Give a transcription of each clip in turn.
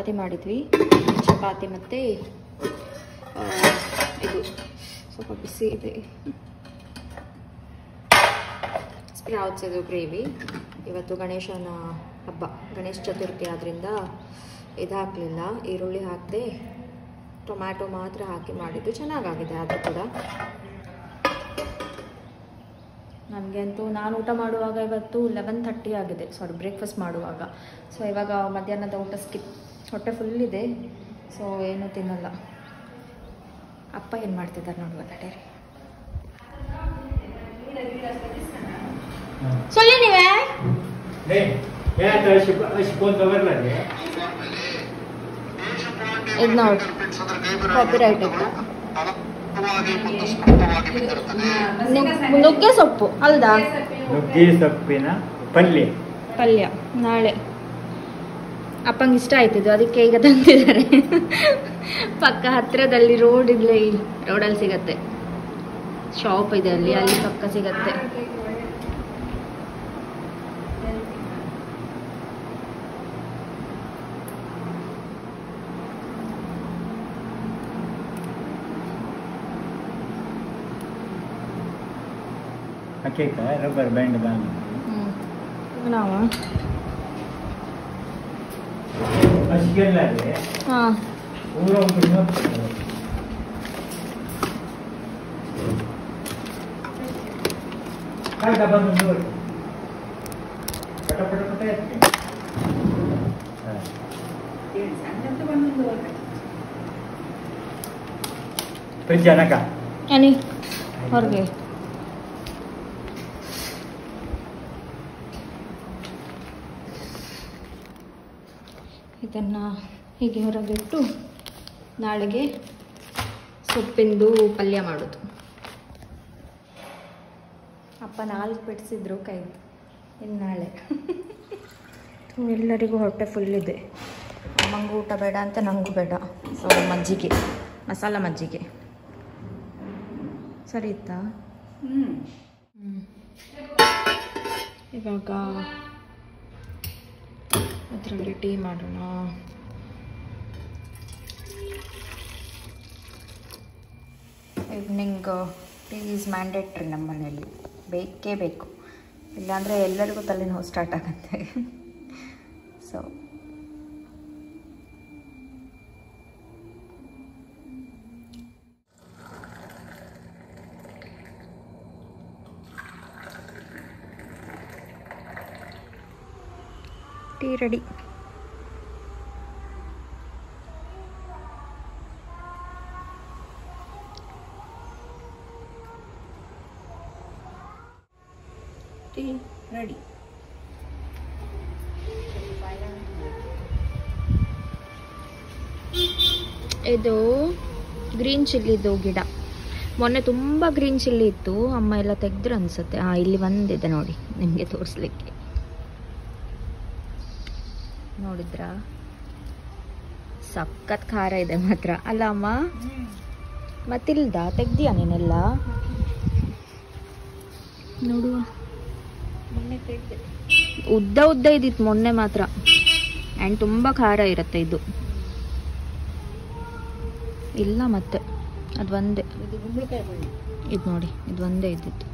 ಚಪಾತಿ ಮಾಡಿದ್ವಿ. ಚಪಾತಿ ಮತ್ತು ಇದು ಸ್ವಲ್ಪ ಬಿಸಿ ಇದೆ ಸ್ಪ್ರೌಟ್ಸ್, ಇದು ಗ್ರೇವಿ. ಇವತ್ತು ಗಣೇಶನ ಹಬ್ಬ, ಗಣೇಶ ಚತುರ್ಥಿ ಆದ್ದರಿಂದ ಇದು ಹಾಕಲಿಲ್ಲ, ಈರುಳ್ಳಿ ಹಾಕದೆ ಟೊಮ್ಯಾಟೊ ಮಾತ್ರ ಹಾಕಿ ಮಾಡಿದ್ದು. ಚೆನ್ನಾಗಾಗಿದೆ ಅದು ಕೂಡ. ನನಗೆ ಅಂತೂ ನಾನು ಊಟ ಮಾಡುವಾಗ ಇವತ್ತು 11:30 ಆಗಿದೆ, ಬ್ರೇಕ್ಫಾಸ್ಟ್ ಮಾಡುವಾಗ. ಸೊ ಇವಾಗ ಮಧ್ಯಾಹ್ನದ ಊಟ ಸ್ಕಿಪ್, ಹೊಟ್ಟೆ ಫುಲ್ ಇದೆ. ಸೊ ಏನೂ ತಿನ್ನಲ್ಲ. ಅಪ್ಪ ಏನು ಮಾಡ್ತಿದ್ದಾರೆ ನೋಡುವ ನಡೀರಿ. ಸೊಳ್ಳೆ ನೀವೇ ಇದು ನೋಡಿ ಕಾಪಿರೈಟ್ ಇತ್ತು. ನುಗ್ಗೆ ಸೊಪ್ಪು ಅಲ್ದಾ? ನುಗ್ಗೆ ಸೊಪ್ಪಿನ ಪಲ್ಯ ನಾಳೆ ಅಪ್ಪಂಗೆ ಇಷ್ಟ ಆಯ್ತಿದ್ದು, ಅದಕ್ಕೆ ಈಗ ತಂದಿದ್ದಾರೆ. ಪಕ್ಕ ಹತ್ತಿರದಲ್ಲಿ ರೋಡ್ ಇಲ್ಲೇ, ರೋಡಲ್ಲಿ ಸಿಗತ್ತೆ, ಶಾಪ್ ಇದೆ ಅಲ್ಲಿ ಪಕ್ಕ ಸಿಗತ್ತೆ. ರಬ್ಬರ್ ಬ್ಯಾಂಡ್ ನಾವು ಹಾಂ ಅನಿ ಹೊರಗೆ ಇದನ್ನು ಹೀಗೆ ಹೊರಗಿಟ್ಟು ನಾಳೆಗೆ ಸೊಪ್ಪಿಂದು ಪಲ್ಯ ಮಾಡೋದು. ಅಪ್ಪ 4 ಬಿಡಿಸಿದ್ರು ಕೈದು, ಇನ್ನು ನಾಳೆ. ಎಲ್ಲರಿಗೂ ಹೊಟ್ಟೆ ಫುಲ್ ಇದೆ. ಅಮ್ಮಂಗೂ ಊಟ ಬೇಡ ಅಂತ, ನನಗೂ ಬೇಡ. ಸೊ ಮಜ್ಜಿಗೆ, ಮಸಾಲ ಮಜ್ಜಿಗೆ ಸರಿ ಇತ್ತಾ? ಇವಾಗ ಅದರಲ್ಲಿ ಟೀ ಮಾಡೋಣ. ಈವ್ನಿಂಗ್ ಟೀ ಈಸ್ ಮ್ಯಾಂಡೇಟ್ರಿ ನಮ್ಮ ಮನೆಯಲ್ಲಿ, ಬೇಕೇ ಬೇಕು. ಇಲ್ಲಾಂದರೆ ಎಲ್ಲರಿಗೂ ತಲೆನೋವು ಸ್ಟಾರ್ಟ್ ಆಗುತ್ತೆ. So tea ready. Tea ready. ಇದು ಗ್ರೀನ್ ಚಿಲ್ಲಿದು ಗಿಡ. ಮೊನ್ನೆ ತುಂಬ ಗ್ರೀನ್ ಚಿಲ್ಲಿ ಇತ್ತು, ಅಮ್ಮ ಎಲ್ಲ ತೆಗೆದ್ರು ಅನಿಸುತ್ತೆ. ಇಲ್ಲಿ ಒಂದಿದೆ ನೋಡಿ, ನಿಮಗೆ ತೋರಿಸ್ಲಿಕ್ಕೆ. ನೋಡಿದ್ರ ಸಖತ್ ಖಾರ ಇದೆ ಮಾತ್ರ ಅಲ್ಲ ಅಮ್ಮ? ಮತ್ತಿಲ್ದ ತೆಗ್ದಿಯಾ ನೀನೆಲ್ಲ? ನೋಡುವ, ಉದ್ದ ಉದ್ದ ಇದ್ದಿತ್ತು ಮೊನ್ನೆ ಮಾತ್ರ. ಆ್ಯಂಡ್ ತುಂಬ ಖಾರ ಇರುತ್ತೆ ಇದು. ಇಲ್ಲ ಮತ್ತೆ ಅದು ಒಂದೇ, ಇದು ನೋಡಿ, ಇದು ಒಂದೇ ಇದ್ದಿತ್ತು.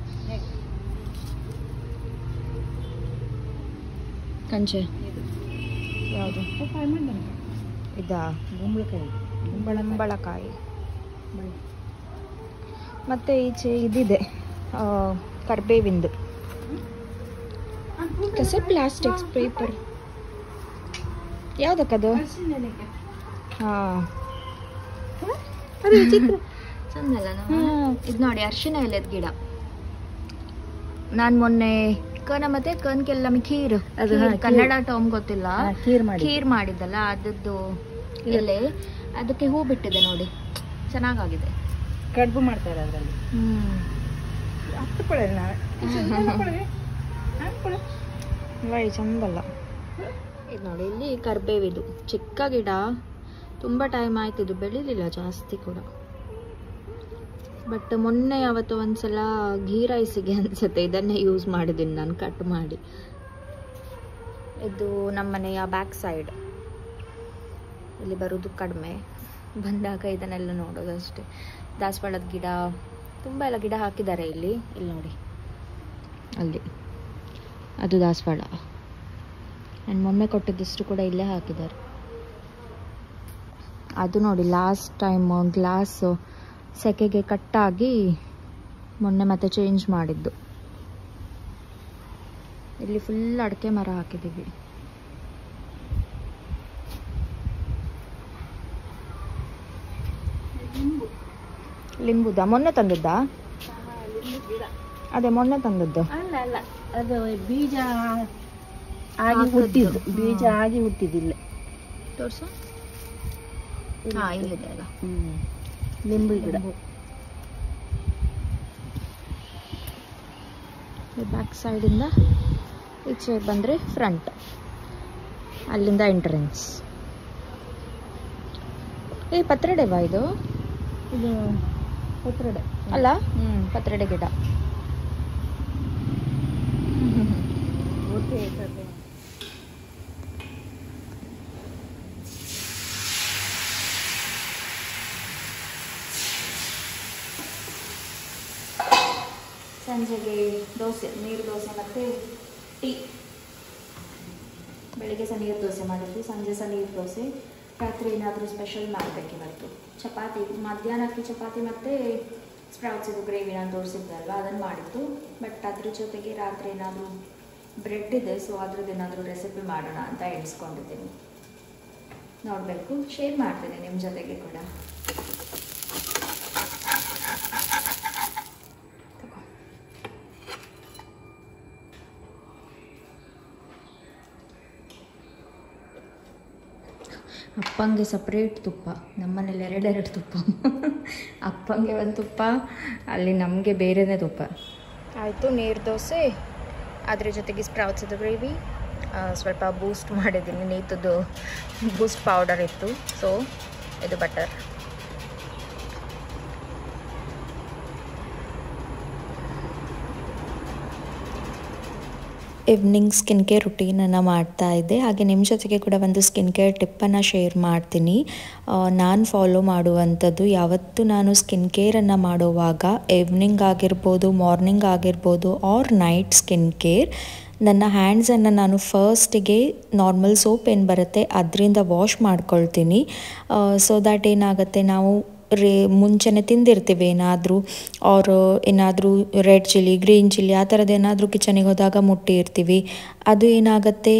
ಕಂಚೆ ಯಾವುದು? ಇದಾ? ಕುಂಬಳಕಾಯಿ. ಮತ್ತೆ ಈಚೆ ಇದಿದೆ ಕರ್ಬೇವಿಂದು ಕಸ, ಪ್ಲಾಸ್ಟಿಕ್ಸ್, ಪೇಪರ್. ಯಾವುದಕ್ಕದು? ಹಾಂ, ಚಂದಲ್ಲ. ಇದು ನೋಡಿ, ಅರಿಶಿನ ಎಲೆದ ಗಿಡ. ನಾನು ಮೊನ್ನೆ ಕನ ಮತ್ತೆ ಕನ್ಕೆಲ್ಲ ಖೀರ್, ಅದು ಕನ್ನಡ ಟರ್ಮ್ ಗೊತ್ತಿಲ್ಲ, ಖೀರ್ ಮಾಡಿದ್ದಲ್ಲ, ಅದದ್ದು ಎಲೆ. ಅದಕ್ಕೆ ಹೂ ಬಿಟ್ಟಿದೆ ನೋಡಿ, ಚೆನ್ನಾಗಾಗಿದೆ. ಕಡುಬು ಮಾಡ್ತಾರೆ ಅದರಲ್ಲಿ. ವೈ ಚಂದಲ್ಲ. ಇದು ನೋಡಿ, ಇಲ್ಲಿ ಕರ್ಬೇವಿದು ಚಿಕ್ಕ ಗಿಡ. ತುಂಬ ಟೈಮ್ ಆಯ್ತು, ಇದು ಬೆಳಿಲಿಲ್ಲ ಜಾಸ್ತಿ ಕೂಡ. ಬಟ್ ಮೊನ್ನೆ ಅವತ್ತು ಒಂದ್ಸಲ ಘೀ ರೈಸಿಗೆ ಅನ್ಸುತ್ತೆ ಇದನ್ನೇ ಯೂಸ್ ಮಾಡಿದ್ದೀನಿ ನಾನು, ಕಟ್ ಮಾಡಿ. ಇದು ನಮ್ಮನೆಯ ಬ್ಯಾಕ್ ಸೈಡ್. ಇಲ್ಲಿ ಬರೋದು ಕಡಿಮೆ, ಬಂದಾಗ ಇದನ್ನೆಲ್ಲ ನೋಡೋದಷ್ಟೇ. ದಾಸವಾಳದ ಗಿಡ ತುಂಬ ಎಲ್ಲ ಗಿಡ ಹಾಕಿದ್ದಾರೆ ಇಲ್ಲಿ ನೋಡಿ, ಅಲ್ಲಿ ಅದು ದಾಸವಾಳ. ನಾನು ಮೊನ್ನೆ ಕೊಟ್ಟಿದ್ದಷ್ಟು ಕೂಡ ಇಲ್ಲೇ ಹಾಕಿದ್ದಾರೆ. ಅದು ನೋಡಿ ಲಾಸ್ಟ್ ಟೈಮ್ ಗ್ಲಾಸ್ ಸೆಕೆಗೆ ಕಟ್ಟಾಗಿ ಮೊನ್ನೆ ಮತ್ತೆ ಚೇಂಜ್ ಮಾಡಿದ್ದು. ಇಲ್ಲಿ ಫುಲ್ ಅಡಿಕೆ ಮರ ಹಾಕಿದ್ದೀವಿ. ಲಿಂಬುದ ಮೊನ್ನೆ ತಂದದ್ದಾ? ಅದೇ ಮೊನ್ನೆ ತಂದದ್ದು ಅಲ್ಲ, ಅದು ಬೀಜ ಆಗಿ ಹುಟ್ಟಿದ್ದು, ಬೀಜ ಆಗಿ ಹುಟ್ಟಿದಿಲ್ಲ. ತೋರ್ಸು. ಹಾ, ಇಲ್ಲಿದೆ ಅಲ್ಲ ಲಿಂಬು ಗಿಡ. ಬ್ಯಾಕ್ ಸೈಡಿಂದ ಈಚೆ ಬಂದರೆ ಫ್ರಂಟ್, ಅಲ್ಲಿಂದ ಎಂಟ್ರೆನ್ಸ್. ಪತ್ರೊಡೆವಾ ಇದು? ಇದು ಪತ್ರೊಡೆ ಅಲ್ಲ? ಪತ್ರೊಡೆ ಗಿಡ. ಸಂಜೆಗೆ ದೋಸೆ, ನೀರು ದೋಸೆ ಮತ್ತು ಟೀ. ಬೆಳಿಗ್ಗೆ ಸಹ ನೀರು ದೋಸೆ ಮಾಡಿದ್ವಿ, ಸಂಜೆ ಸಹ ನೀರು ದೋಸೆ. ರಾತ್ರಿ ಏನಾದರೂ ಸ್ಪೆಷಲ್ ಮಾಡಬೇಕಿವತ್ತು. ಚಪಾತಿ, ಮಧ್ಯಾಹ್ನಕ್ಕೆ ಚಪಾತಿ ಮತ್ತು ಸ್ಪ್ರೌಟ್ಸ್ ಇದು ಗ್ರೇವಿ ನಾನು ತೋರಿಸಿದ್ದಲ್ವ ಅದನ್ನು ಮಾಡಿದ್ದು. ಬಟ್ ಅದ್ರ ಜೊತೆಗೆ ರಾತ್ರಿ ಏನಾದರೂ ಬ್ರೆಡ್ ಇದೆ, ಸೊ ಅದ್ರದ್ದು ಏನಾದರೂ ರೆಸಿಪಿ ಮಾಡೋಣ ಅಂತ ಎಣಿಸ್ಕೊಂಡಿದ್ದೀನಿ. ನೋಡಬೇಕು, ಶೇರ್ ಮಾಡ್ತೀನಿ ನಿಮ್ಮ ಜೊತೆಗೆ ಕೂಡ. ಅಪ್ಪಂಗೆ ಸಪ್ರೇಟ್ ತುಪ್ಪ, ನಮ್ಮನೇಲಿ ಎರಡೆರಡು ತುಪ್ಪ. ಅಪ್ಪಂಗೆ ಒಂದು ತುಪ್ಪ, ಅಲ್ಲಿ ನಮಗೆ ಬೇರೆನೇ ತುಪ್ಪ. ಆಯಿತು, ನೀರು ದೋಸೆ, ಅದ್ರ ಜೊತೆಗೆ ಸ್ಪ್ರೌಟ್ಸದು ಗ್ರೇವಿ, ಸ್ವಲ್ಪ ಬೂಸ್ಟ್ ಮಾಡಿದ್ದೀನಿ. ನೀತದ್ದು ಬೂಸ್ಟ್ ಪೌಡರ್ ಇತ್ತು, ಸೊ ಇದು ಬಟರ್. ಈವ್ನಿಂಗ್ ಸ್ಕಿನ್ ಕೇರ್ ರುಟೀನನ್ನು ಮಾಡ್ತಾ ಇದ್ದೆ. ಹಾಗೆ ನಿಮ್ಮ ಜೊತೆಗೆ ಕೂಡ ಒಂದು ಸ್ಕಿನ್ ಕೇರ್ ಟಿಪ್ಪನ್ನು ಶೇರ್ ಮಾಡ್ತೀನಿ. ನಾನು ಫಾಲೋ ಮಾಡುವಂಥದ್ದು, ಯಾವತ್ತು ನಾನು ಸ್ಕಿನ್ ಕೇರನ್ನು ಮಾಡುವಾಗ ಈವ್ನಿಂಗ್ ಆಗಿರ್ಬೋದು, ಮಾರ್ನಿಂಗ್ ಆಗಿರ್ಬೋದು, ಆರ್ ನೈಟ್ ಸ್ಕಿನ್ ಕೇರ್, ನನ್ನ ಹ್ಯಾಂಡ್ಸನ್ನು ನಾನು ಫಸ್ಟಿಗೆ ನಾರ್ಮಲ್ ಸೋಪ್ ಏನು ಬರುತ್ತೆ ಅದರಿಂದ ವಾಶ್ ಮಾಡ್ಕೊಳ್ತೀನಿ. ಸೊ ದ್ಯಾಟ್ ಏನಾಗುತ್ತೆ, ನಾವು ಮುಂಚೆನೇ ತಿಂದಿರ್ತೀವಿ ಏನಾದರೂ, ಆರು ಏನಾದರೂ ರೆಡ್ ಚಿಲ್ಲಿ, ಗ್ರೀನ್ ಚಿಲ್ಲಿ ಆ ಥರದ್ದು ಏನಾದರೂ ಕಿಚನಿಗೆ ಹೋದಾಗ ಮುಟ್ಟಿರ್ತೀವಿ. ಅದು ಏನಾಗುತ್ತೆ,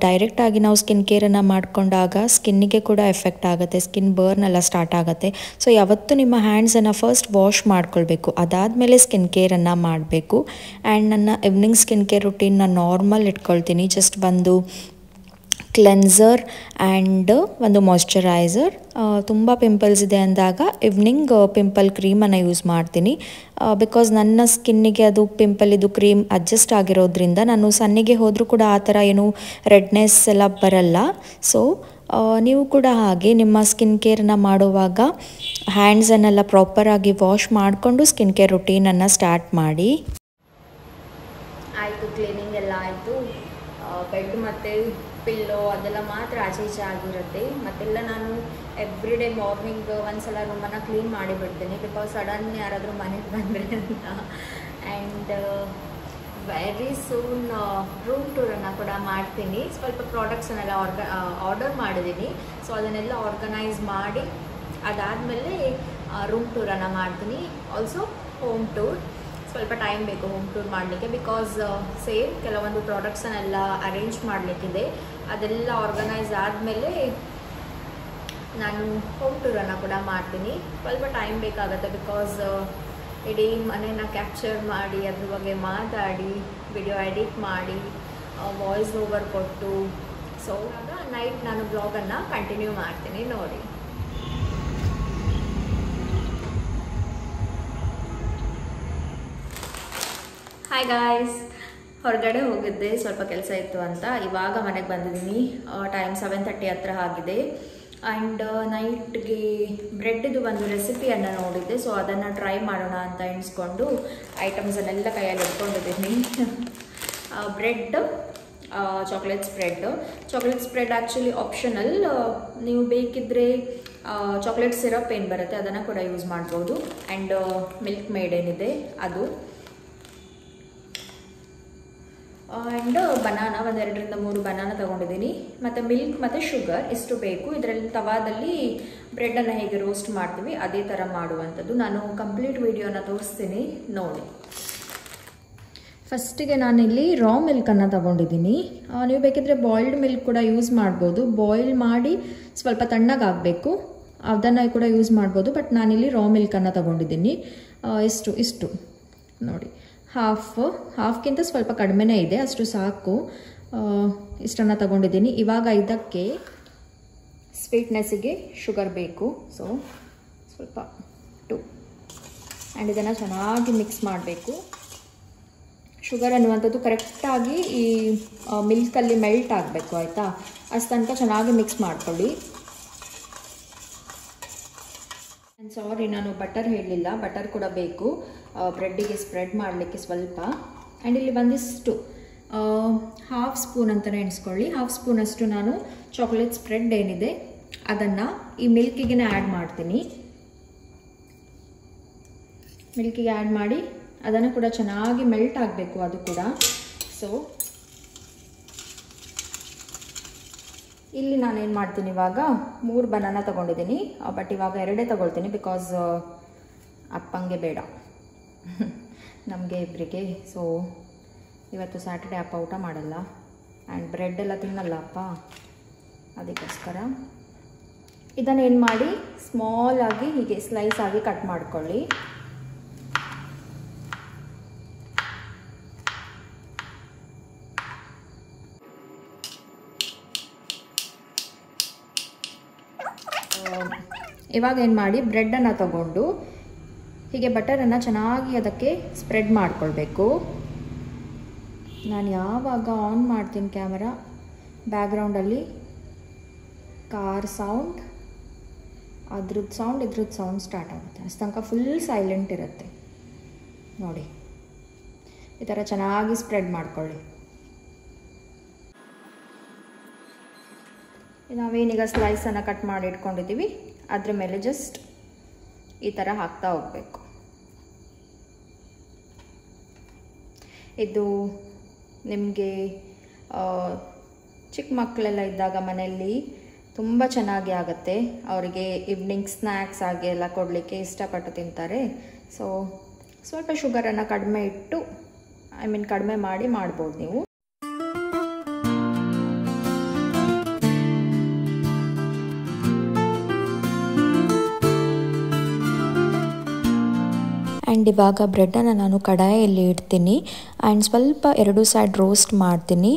ಡೈರೆಕ್ಟಾಗಿ ನಾವು ಸ್ಕಿನ್ ಕೇರನ್ನು ಮಾಡಿಕೊಂಡಾಗ ಸ್ಕಿನ್ನಿಗೆ ಕೂಡ ಎಫೆಕ್ಟ್ ಆಗುತ್ತೆ, ಸ್ಕಿನ್ ಬರ್ನ್ ಎಲ್ಲ ಸ್ಟಾರ್ಟ್ ಆಗುತ್ತೆ. ಸೊ ಯಾವತ್ತೂ ನಿಮ್ಮ ಹ್ಯಾಂಡ್ಸನ್ನು ಫಸ್ಟ್ ವಾಶ್ ಮಾಡ್ಕೊಳ್ಬೇಕು, ಅದಾದಮೇಲೆ ಸ್ಕಿನ್ ಕೇರನ್ನು ಮಾಡಬೇಕು. ಆ್ಯಂಡ್ ನನ್ನ ಈವ್ನಿಂಗ್ ಸ್ಕಿನ್ ಕೇರ್ ರುಟೀನ್ ನಾನು ನಾರ್ಮಲ್ ಇಟ್ಕೊಳ್ತೀನಿ. ಜಸ್ಟ್ ಒಂದು ಕ್ಲೆನ್ಸರ್ ಆ್ಯಂಡ್ ಒಂದು ಮಾಯ್ಶ್ಚರೈಸರ್. ತುಂಬ ಪಿಂಪಲ್ಸ್ ಇದೆ ಅಂದಾಗ ಈವ್ನಿಂಗ್ ಪಿಂಪಲ್ ಕ್ರೀಮನ್ನು ಯೂಸ್ ಮಾಡ್ತೀನಿ. ಬಿಕಾಸ್ ನನ್ನ ಸ್ಕಿನ್ನಿಗೆ ಅದು ಪಿಂಪಲ್ ಇದು ಕ್ರೀಮ್ ಅಡ್ಜಸ್ಟ್ ಆಗಿರೋದ್ರಿಂದ ನಾನು ಸನ್ನಿಗೆ ಹೋದರೂ ಕೂಡ ಆ ಥರ ಏನು ರೆಡ್ನೆಸ್ ಎಲ್ಲ ಬರಲ್ಲ. ಸೊ ನೀವು ಕೂಡ ಹಾಗೆ ನಿಮ್ಮ ಸ್ಕಿನ್ ಕೇರನ್ನು ಮಾಡುವಾಗ ಹ್ಯಾಂಡ್ಸನ್ನೆಲ್ಲ ಪ್ರಾಪರಾಗಿ ವಾಶ್ ಮಾಡಿಕೊಂಡು ಸ್ಕಿನ್ ಕೇರ್ ರುಟೀನನ್ನು ಸ್ಟಾರ್ಟ್ ಮಾಡಿ. ಆಯಿತು, ಕ್ಲೀನಿಂಗ್ ಎಲ್ಲ ಆಯಿತು. ಬೆಡ್ ಮತ್ತು ಪಿಲ್ಲೋ ಅದೆಲ್ಲ ಮಾತ್ರ ಆಚೆ ಈಚೆ ಆಗಿರುತ್ತೆ. ಮತ್ತೆಲ್ಲ ನಾನು ಎವ್ರಿ ಡೇ ಮಾರ್ನಿಂಗ್ ಒಂದ್ಸಲ ರೂಮನ್ನು ಕ್ಲೀನ್ ಮಾಡಿಬಿಡ್ತೀನಿ, ಬಿಕಾಸ್ ಸಡನ್ ಯಾರಾದರೂ ಮನೆಗೆ ಬಂದರೆ ಅಂತ. ಆ್ಯಂಡ್ ವೆರಿ ಸೂನ್ ರೂಮ್ ಟೂರನ್ನು ಕೂಡ ಮಾಡ್ತೀನಿ. ಸ್ವಲ್ಪ ಪ್ರಾಡಕ್ಟ್ಸನ್ನೆಲ್ಲ ಆರ್ಡರ್ ಮಾಡಿದ್ದೀನಿ. ಸೊ ಅದನ್ನೆಲ್ಲ ಆರ್ಗನೈಸ್ ಮಾಡಿ ಅದಾದಮೇಲೆ ರೂಮ್ ಟೂರನ್ನು ಮಾಡ್ತೀನಿ. Also home tour. ಸ್ವಲ್ಪ ಟೈಮ್ ಬೇಕು ಹೋಮ್ ಟೂರ್ ಮಾಡಲಿಕ್ಕೆ, ಬಿಕಾಸ್ ಸೇಮ್ ಕೆಲವೊಂದು ಪ್ರಾಡಕ್ಟ್ಸನ್ನೆಲ್ಲ ಅರೇಂಜ್ ಮಾಡಲಿಕ್ಕಿದೆ. ಅದೆಲ್ಲ ಆರ್ಗನೈಸ್ ಆದಮೇಲೆ ನಾನು ಹೋಮ್ ಟೂರನ್ನು ಕೂಡ ಮಾಡ್ತೀನಿ. ಸ್ವಲ್ಪ ಟೈಮ್ ಬೇಕಾಗುತ್ತೆ, ಬಿಕಾಸ್ ಇಡೀ ಮನೇನ ಕ್ಯಾಪ್ಚರ್ ಮಾಡಿ ಅದ್ರ ಬಗ್ಗೆ ಮಾತಾಡಿ ವಿಡಿಯೋ ಎಡಿಟ್ ಮಾಡಿ ವಾಯ್ಸ್ ಓವರ್ ಕೊಟ್ಟು. ಸೊ ಆಗ ನೈಟ್ ನಾನು ಬ್ಲಾಗನ್ನು ಕಂಟಿನ್ಯೂ ಮಾಡ್ತೀನಿ, ನೋಡಿ. ಹಾಯ್ ಗಾಯ್ಸ್, ಹೊರಗಡೆ ಹೋಗಿದ್ದೆ, ಸ್ವಲ್ಪ ಕೆಲಸ ಇತ್ತು ಅಂತ. ಇವಾಗ ಮನೆಗೆ ಬಂದಿದ್ದೀನಿ. ಟೈಮ್ 7:30 ಹತ್ರ ಆಗಿದೆ. ಆ್ಯಂಡ್ ನೈಟ್ಗೆ ಬ್ರೆಡ್ದು ಒಂದು ರೆಸಿಪಿಯನ್ನು ನೋಡಿದ್ದೆ. ಸೊ ಅದನ್ನು ಟ್ರೈ ಮಾಡೋಣ ಅಂತ ಎಣಿಸ್ಕೊಂಡು ಐಟಮ್ಸನ್ನೆಲ್ಲ ಕೈಯಲ್ಲಿ ಇಟ್ಕೊಂಡಿದ್ದೀನಿ. Bread chocolate spread actually optional. ನೀವು ಬೇಕಿದ್ದರೆ ಚಾಕ್ಲೇಟ್ ಸಿರಪ್ ಏನು ಬರುತ್ತೆ ಅದನ್ನು ಕೂಡ ಯೂಸ್ ಮಾಡ್ಬೋದು. ಆ್ಯಂಡ್ ಮಿಲ್ಕ್ ಮೇಡ್ ಏನಿದೆ ಅದು, ಆ್ಯಂಡ್ ಬನಾನಾ, 1-2-3 ಬನಾನಾ ತೊಗೊಂಡಿದ್ದೀನಿ, ಮತ್ತು ಮಿಲ್ಕ್ ಮತ್ತು ಶುಗರ್ ಇಷ್ಟು ಬೇಕು. ಇದರಲ್ಲಿ ತವಾದಲ್ಲಿ ಬ್ರೆಡನ್ನು ಹೇಗೆ ರೋಸ್ಟ್ ಮಾಡ್ತೀವಿ ಅದೇ ಥರ ಮಾಡುವಂಥದ್ದು. ನಾನು ಕಂಪ್ಲೀಟ್ ವಿಡಿಯೋನ ತೋರಿಸ್ತೀನಿ ನೋಡಿ. ಫಸ್ಟಿಗೆ ನಾನಿಲ್ಲಿ ರಾ ಮಿಲ್ಕನ್ನು ತೊಗೊಂಡಿದ್ದೀನಿ. ನೀವು ಬೇಕಿದ್ದರೆ ಬಾಯ್ಲ್ಡ್ ಮಿಲ್ಕ್ ಕೂಡ ಯೂಸ್ ಮಾಡ್ಬೋದು. ಬಾಯ್ಲ್ ಮಾಡಿ ಸ್ವಲ್ಪ ತಣ್ಣಗಾಗಬೇಕು, ಅದನ್ನು ಕೂಡ ಯೂಸ್ ಮಾಡ್ಬೋದು. ಬಟ್ ನಾನಿಲ್ಲಿ ರಾ ಮಿಲ್ಕನ್ನು ತೊಗೊಂಡಿದ್ದೀನಿ. ಇಷ್ಟು ನೋಡಿ, ಹಾಫ್ಗಿಂತ ಸ್ವಲ್ಪ ಕಡಿಮೆನೇ ಇದೆ, ಅಷ್ಟು ಸಾಕು. ಇಷ್ಟನ್ನು ತಗೊಂಡಿದ್ದೀನಿ. ಇವಾಗ ಇದಕ್ಕೆ ಸ್ವೀಟ್ನೆಸ್ಸಿಗೆ ಶುಗರ್ ಬೇಕು, ಸೊ ಸ್ವಲ್ಪ 2. ಆ್ಯಂಡ್ ಇದನ್ನು ಚೆನ್ನಾಗಿ ಮಿಕ್ಸ್ ಮಾಡಬೇಕು. ಶುಗರ್ ಅನ್ನುವಂಥದ್ದು ಕರೆಕ್ಟಾಗಿ ಈ ಮಿಲ್ಕಲ್ಲಿ ಮೆಲ್ಟ್ ಆಗಬೇಕು, ಆಯಿತಾ? ಅಷ್ಟು ತನಕ ಚೆನ್ನಾಗಿ ಮಿಕ್ಸ್ ಮಾಡ್ಕೊಳ್ಳಿ. ಆ್ಯಂಡ್ ಸಾರಿ, ನಾನು ಬಟರ್ ಹೇಳಲಿಲ್ಲ, ಬಟರ್ ಕೂಡ ಬೇಕು ಬ್ರೆಡ್ಡಿಗೆ ಸ್ಪ್ರೆಡ್ ಮಾಡಲಿಕ್ಕೆ ಸ್ವಲ್ಪ. ಆ್ಯಂಡ್ ಇಲ್ಲಿ ಒಂದಿಷ್ಟು 1/2 ಸ್ಪೂನ್ ಅಂತಲೇ ಎಣಿಸ್ಕೊಳ್ಳಿ, 1/2 ಸ್ಪೂನಷ್ಟು ನಾನು ಚಾಕ್ಲೇಟ್ ಸ್ಪ್ರೆಡ್ ಏನಿದೆ ಅದನ್ನು ಈ ಮಿಲ್ಕಿಗೆ ಆ್ಯಡ್ ಮಾಡ್ತೀನಿ. ಮಿಲ್ಕಿಗೆ ಆ್ಯಡ್ ಮಾಡಿ ಅದನ್ನು ಕೂಡ ಚೆನ್ನಾಗಿ ಮೆಲ್ಟ್ ಆಗಬೇಕು ಅದು ಕೂಡ. ಸೊ ಇಲ್ಲಿ ನಾನೇನು ಮಾಡ್ತೀನಿ, ಇವಾಗ 3 ಬನಾನಾ ತೊಗೊಂಡಿದ್ದೀನಿ, ಬಟ್ ಇವಾಗ 2 ತೊಗೊಳ್ತೀನಿ, ಬಿಕಾಸ್ ಅಪ್ಪಂಗೆ ಬೇಡ, ನಮಗೆ ಇಬ್ಬರಿಗೆ. ಸೊ ಇವತ್ತು ಸ್ಯಾಟರ್ಡೆ ಅಪ್ಪ ಊಟ ಮಾಡಲ್ಲ, ಆ್ಯಂಡ್ ಬ್ರೆಡ್ ಎಲ್ಲ ತಿನ್ನಲ್ಲ ಅಪ್ಪ, ಅದಕ್ಕೋಸ್ಕರ ಇದನ್ನೇನು ಮಾಡಿ ಸ್ಮಾಲಾಗಿ ಹೀಗೆ ಸ್ಲೈಸ್ ಆಗಿ ಕಟ್ ಮಾಡ್ಕೊಳ್ಳಿ. ಇವಾಗ ಏನು ಮಾಡಿ, ಬ್ರೆಡ್ಡನ್ನು ತಗೊಂಡು ಹೀಗೆ ಬಟರನ್ನು ಚೆನ್ನಾಗಿ ಅದಕ್ಕೆ ಸ್ಪ್ರೆಡ್ ಮಾಡ್ಕೊಳ್ಬೇಕು. ನಾನು ಯಾವಾಗ ಆನ್ ಮಾಡ್ತೀನಿ ಕ್ಯಾಮರಾ, ಬ್ಯಾಕ್ಗ್ರೌಂಡಲ್ಲಿ ಕಾರ್ ಸೌಂಡ್, ಅದ್ರದ್ದು ಸೌಂಡ್ ಇದ್ರದ್ದು ಸೌಂಡ್ ಸ್ಟಾರ್ಟ್ ಆಗುತ್ತೆ. ಅಷ್ಟು ತನಕ ಫುಲ್ ಸೈಲೆಂಟ್ ಇರುತ್ತೆ ನೋಡಿ. ಈ ಥರ ಚೆನ್ನಾಗಿ ಸ್ಪ್ರೆಡ್ ಮಾಡ್ಕೊಳ್ಳಿ. ನಾವೇನೀಗ ಸ್ಲೈಸನ್ನು ಕಟ್ ಮಾಡಿ ಇಟ್ಕೊಂಡಿದ್ದೀವಿ ಅದ್ರ ಮೇಲೆ ಜಸ್ಟ್ ಈ ಥರ ಹಾಕ್ತಾ ಹೋಗಬೇಕು. ಇದು ನಿಮಗೆ ಚಿಕ್ಕ ಮಕ್ಕಳೆಲ್ಲ ಇದ್ದಾಗ ಮನೆಯಲ್ಲಿ ತುಂಬ ಚೆನ್ನಾಗಿ ಆಗುತ್ತೆ. ಅವರಿಗೆ ಈವ್ನಿಂಗ್ ಸ್ನ್ಯಾಕ್ಸ್ ಆಗಿ ಎಲ್ಲ ಕೊಡಲಿಕ್ಕೆ ಇಷ್ಟಪಟ್ಟು ತಿಂತಾರೆ. ಸೊ ಸ್ವಲ್ಪ ಶುಗರನ್ನು ಕಡಿಮೆ ಇಟ್ಟು, ಕಡಿಮೆ ಮಾಡಿ ಮಾಡ್ಬೋದು ನೀವು. ಆ್ಯಂಡ್ ಇವಾಗ ಬ್ರೆಡ್ಡನ್ನು ನಾನು ಕಡಾಯಲ್ಲಿ ಇಡ್ತೀನಿ ಆ್ಯಂಡ್ ಸ್ವಲ್ಪ 2 ಸೈಡ್ ರೋಸ್ಟ್ ಮಾಡ್ತೀನಿ.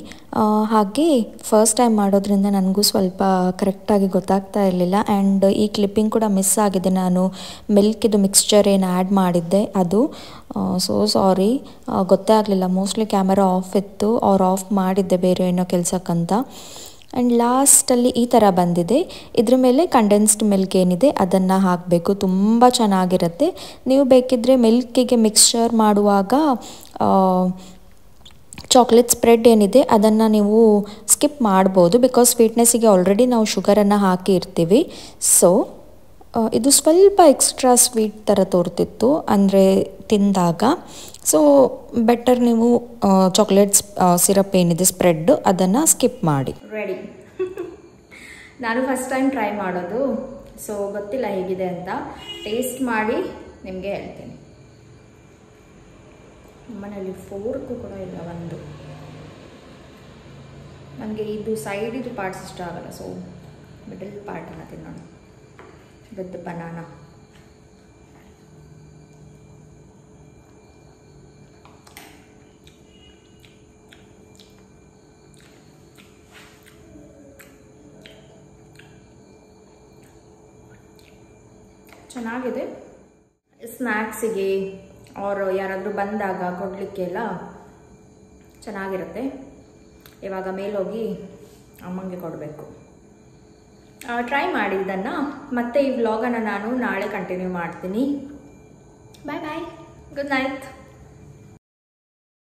ಹಾಗೆ ಫಸ್ಟ್ ಟೈಮ್ ಮಾಡೋದ್ರಿಂದ ನನಗೂ ಸ್ವಲ್ಪ ಕರೆಕ್ಟಾಗಿ ಗೊತ್ತಾಗ್ತಾ ಇರಲಿಲ್ಲ. ಆ್ಯಂಡ್ ಈ ಕ್ಲಿಪ್ಪಿಂಗ್ ಕೂಡ ಮಿಸ್ ಆಗಿದೆ. ನಾನು ಮಿಲ್ಕಿದು ಮಿಕ್ಸ್ಚರ್ ಏನು ಆ್ಯಡ್ ಮಾಡಿದ್ದೆ ಅದು. ಸೋ ಸಾರಿ, ಗೊತ್ತೇ ಆಗಲಿಲ್ಲ. ಮೋಸ್ಟ್ಲಿ ಕ್ಯಾಮರಾ ಆಫ್ ಇತ್ತು, ಆಫ್ ಮಾಡಿದ್ದೆ ಬೇರೆ ಏನೋ ಕೆಲಸಕ್ಕಂತ. ಆ್ಯಂಡ್ ಲಾಸ್ಟಲ್ಲಿ ಈ ಥರ ಬಂದಿದೆ. ಇದ್ರ ಮೇಲೆ ಕಂಡೆನ್ಸ್ಡ್ ಮಿಲ್ಕ್ ಏನಿದೆ ಅದನ್ನು ಹಾಕಬೇಕು, ತುಂಬ ಚೆನ್ನಾಗಿರುತ್ತೆ. ನೀವು ಬೇಕಿದ್ದರೆ ಮಿಲ್ಕಿಗೆ ಮಿಕ್ಸ್ಚರ್ ಮಾಡುವಾಗ ಚಾಕ್ಲೇಟ್ ಸ್ಪ್ರೆಡ್ ಏನಿದೆ ಅದನ್ನು ನೀವು ಸ್ಕಿಪ್ ಮಾಡ್ಬೋದು, ಬಿಕಾಸ್ ಸ್ವೀಟ್ನೆಸ್ಸಿಗೆ ಆಲ್ರೆಡಿ ನಾವು ಶುಗರನ್ನು ಹಾಕಿ ಇರ್ತೀವಿ. ಸೊ ಇದು ಸ್ವಲ್ಪ ಎಕ್ಸ್ಟ್ರಾ ಸ್ವೀಟ್ ಥರ ತೋರ್ತಿತ್ತು ಅಂದರೆ ತಿಂದಾಗ. ಸೊ ಬೆಟರ್ ನೀವು ಚಾಕ್ಲೇಟ್ ಸಿರಪ್ ಏನಿದೆ ಸ್ಪ್ರೆಡ್ ಅದನ್ನು ಸ್ಕಿಪ್ ಮಾಡಿ. ರೆಡಿ. ನಾನು ಫಸ್ಟ್ ಟೈಮ್ ಟ್ರೈ ಮಾಡೋದು, ಸೊ ಗೊತ್ತಿಲ್ಲ ಹೇಗಿದೆ ಅಂತ. ಟೇಸ್ಟ್ ಮಾಡಿ ನಿಮಗೆ ಹೇಳ್ತೀನಿ. ನಮ್ಮನೇಲಿ ಫೋರ್ಕು ಕೂಡ ಇಲ್ಲ ಒಂದು. ನನಗೆ ಇದು ಸೈಡಿದು ಪಾರ್ಟ್ಸ್ ಇಷ್ಟ ಆಗಲ್ಲ, ಸೊ ಮಿಡಲ್ ಪಾರ್ಟನ್ನು ತಿನ್ನೋಣ ವಿತ್ ಬನಾನಾ. ಚೆನ್ನಾಗಿದೆ. ಸ್ನ್ಯಾಕ್ಸಿಗೆ ಅವರು ಯಾರಾದರೂ ಬಂದಾಗ ಕೊಡಲಿಕ್ಕೆಲ್ಲ ಚೆನ್ನಾಗಿರುತ್ತೆ. ಇವಾಗ ಮೇಲೋಗಿ ಅಮ್ಮಂಗೆ ಕೊಡಬೇಕು. ಟ್ರೈ ಮಾಡಿ ಇದನ್ನು. ಮತ್ತೆ ಈ ವ್ಲಾಗನ್ನು ನಾನು ನಾಳೆ ಕಂಟಿನ್ಯೂ ಮಾಡ್ತೀನಿ. ಬಾಯ್ ಬಾಯ್, ಗುಡ್ ನೈಟ್.